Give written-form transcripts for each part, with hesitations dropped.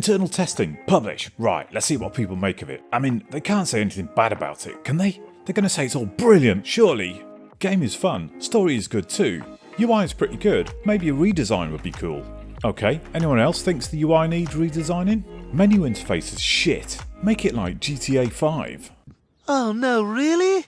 internal testing, publish. Right, let's see what people make of it. I mean, they can't say anything bad about it, can they? They're gonna say it's all brilliant, surely. Game is fun, story is good too. UI is pretty good, maybe a redesign would be cool. Okay, anyone else thinks the UI needs redesigning? Menu interface is shit. Make it like GTA 5. Oh no, really?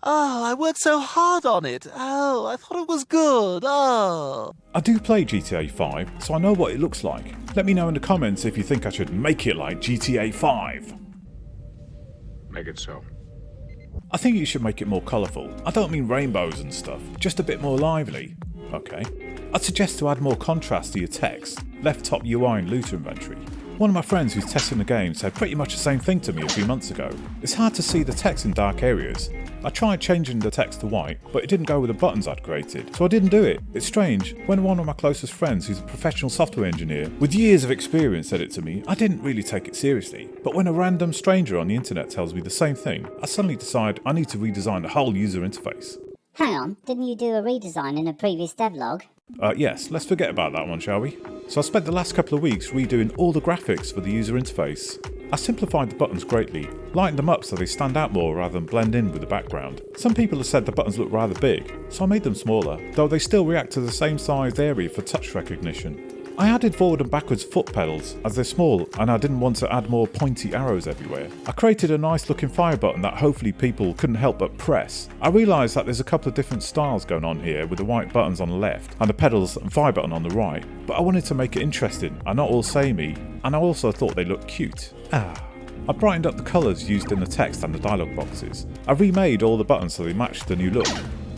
Oh, I worked so hard on it. Oh, I thought it was good. Oh. I do play GTA 5, so I know what it looks like. Let me know in the comments if you think I should make it like GTA 5. Make it so. I think you should make it more colourful. I don't mean rainbows and stuff, just a bit more lively. Okay. I'd suggest to add more contrast to your text, left top UI and looter inventory. One of my friends who's testing the game said pretty much the same thing to me a few months ago. It's hard to see the text in dark areas. I tried changing the text to white, but it didn't go with the buttons I'd created, so I didn't do it. It's strange, when one of my closest friends who's a professional software engineer with years of experience said it to me, I didn't really take it seriously. But when a random stranger on the internet tells me the same thing, I suddenly decide I need to redesign the whole user interface. Hang on, didn't you do a redesign in a previous devlog? Yes, let's forget about that one, shall we? So I spent the last couple of weeks redoing all the graphics for the user interface. I simplified the buttons greatly, lightened them up so they stand out more rather than blend in with the background. Some people have said the buttons look rather big, so I made them smaller, though they still react to the same sized area for touch recognition. I added forward and backwards foot pedals as they're small and I didn't want to add more pointy arrows everywhere. I created a nice looking fire button that hopefully people couldn't help but press. I realised that there's a couple of different styles going on here with the white buttons on the left and the pedals and fire button on the right, but I wanted to make it interesting and not all samey, and I also thought they looked cute. I brightened up the colours used in the text and the dialogue boxes. I remade all the buttons so they matched the new look.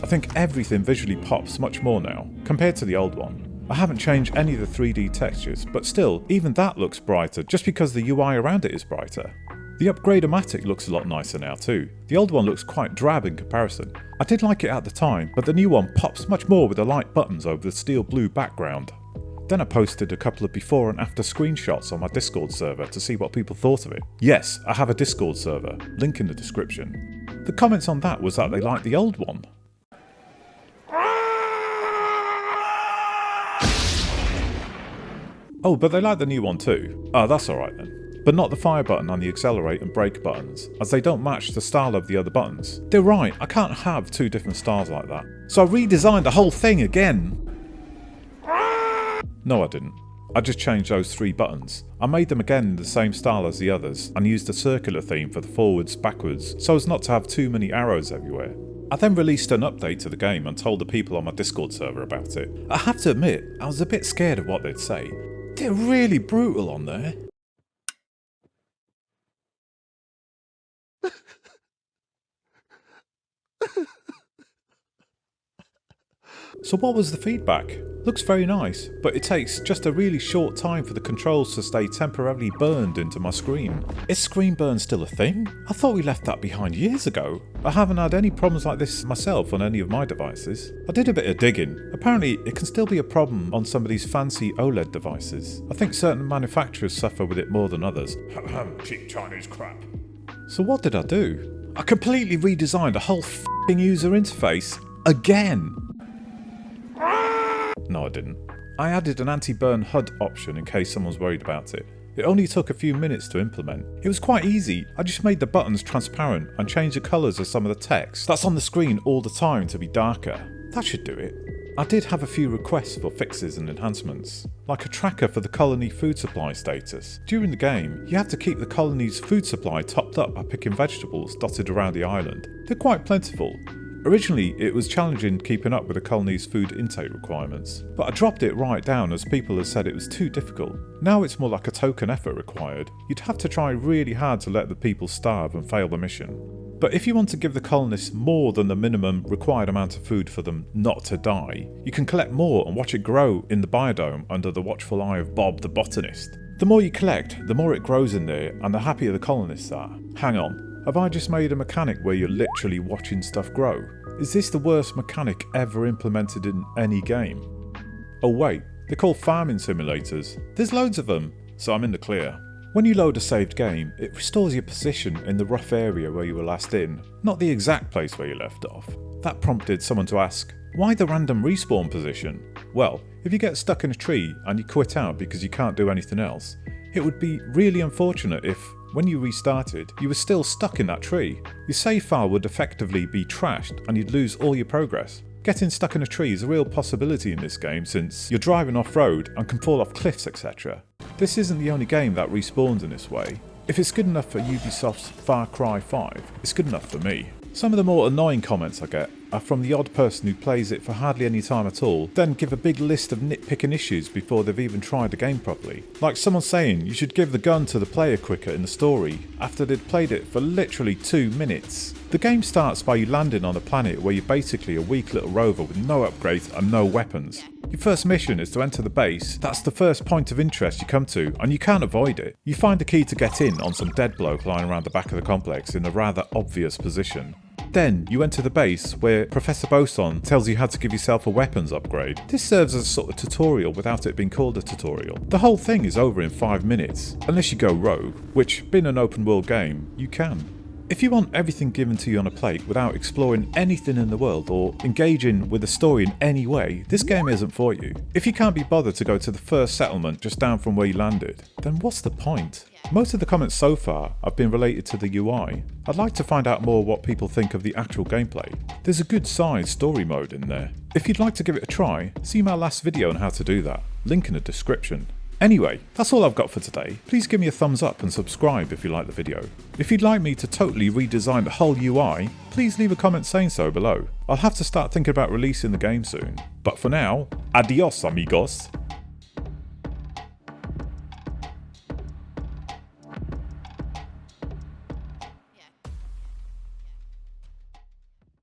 I think everything visually pops much more now, compared to the old one. I haven't changed any of the 3D textures, but still, even that looks brighter just because the UI around it is brighter. The Upgrade-O-Matic looks a lot nicer now too. The old one looks quite drab in comparison. I did like it at the time, but the new one pops much more with the light buttons over the steel blue background. Then I posted a couple of before and after screenshots on my Discord server to see what people thought of it. Yes, I have a Discord server, link in the description. The comments on that was that they liked the old one. Oh, but they like the new one too. Oh, that's alright then. But not the fire button and the accelerate and brake buttons, as they don't match the style of the other buttons. They're right, I can't have two different styles like that. So I redesigned the whole thing again. No, I didn't. I just changed those three buttons. I made them again in the same style as the others and used a circular theme for the forwards, backwards, so as not to have too many arrows everywhere. I then released an update to the game and told the people on my Discord server about it. I have to admit, I was a bit scared of what they'd say. They're really brutal on there. So what was the feedback? Looks very nice, but it takes just a really short time for the controls to stay temporarily burned into my screen. Is screen burn still a thing? I thought we left that behind years ago. I haven't had any problems like this myself on any of my devices. I did a bit of digging. Apparently it can still be a problem on some of these fancy OLED devices. I think certain manufacturers suffer with it more than others. Cheap Chinese crap. So what did I do? I completely redesigned the whole f***ing user interface again. No, I didn't. I added an anti-burn HUD option in case someone's worried about it. It only took a few minutes to implement. It was quite easy. I just made the buttons transparent and changed the colours of some of the text that's on the screen all the time to be darker. That should do it. I did have a few requests for fixes and enhancements, like a tracker for the colony food supply status. During the game, you have to keep the colony's food supply topped up by picking vegetables dotted around the island. They're quite plentiful. Originally, it was challenging keeping up with the colony's food intake requirements, but I dropped it right down as people had said it was too difficult. Now it's more like a token effort required. You'd have to try really hard to let the people starve and fail the mission. But if you want to give the colonists more than the minimum required amount of food for them not to die, you can collect more and watch it grow in the biodome under the watchful eye of Bob the botanist. The more you collect, the more it grows in there and the happier the colonists are. Hang on. Have I just made a mechanic where you're literally watching stuff grow? Is this the worst mechanic ever implemented in any game? Oh wait, they're called farming simulators. There's loads of them, so I'm in the clear. When you load a saved game, it restores your position in the rough area where you were last in, not the exact place where you left off. That prompted someone to ask, why the random respawn position? Well, if you get stuck in a tree and you quit out because you can't do anything else, It would be really unfortunate if, when you restarted, you were still stuck in that tree. Your save file would effectively be trashed and you'd lose all your progress. Getting stuck in a tree is a real possibility in this game since you're driving off-road and can fall off cliffs, etc. This isn't the only game that respawns in this way. If it's good enough for Ubisoft's Far Cry 5, it's good enough for me. Some of the more annoying comments I get are from the odd person who plays it for hardly any time at all, then give a big list of nitpicking issues before they've even tried the game properly. Like someone saying you should give the gun to the player quicker in the story after they'd played it for literally 2 minutes. The game starts by you landing on a planet where you're basically a weak little rover with no upgrades and no weapons. Your first mission is to enter the base. That's the first point of interest you come to, and you can't avoid it. You find the key to get in on some dead bloke lying around the back of the complex in a rather obvious position. Then you enter the base where Professor Boson tells you how to give yourself a weapons upgrade. This serves as a sort of tutorial without it being called a tutorial. The whole thing is over in 5 minutes, unless you go rogue, which being an open world game, you can. If you want everything given to you on a plate without exploring anything in the world or engaging with the story in any way, this game isn't for you. If you can't be bothered to go to the first settlement just down from where you landed, then what's the point? Most of the comments so far have been related to the UI. I'd like to find out more what people think of the actual gameplay. There's a good sized story mode in there. If you'd like to give it a try, see my last video on how to do that. Link in the description. Anyway, that's all I've got for today. Please give me a thumbs up and subscribe if you like the video. If you'd like me to totally redesign the whole UI, please leave a comment saying so below. I'll have to start thinking about releasing the game soon. But for now, adios amigos!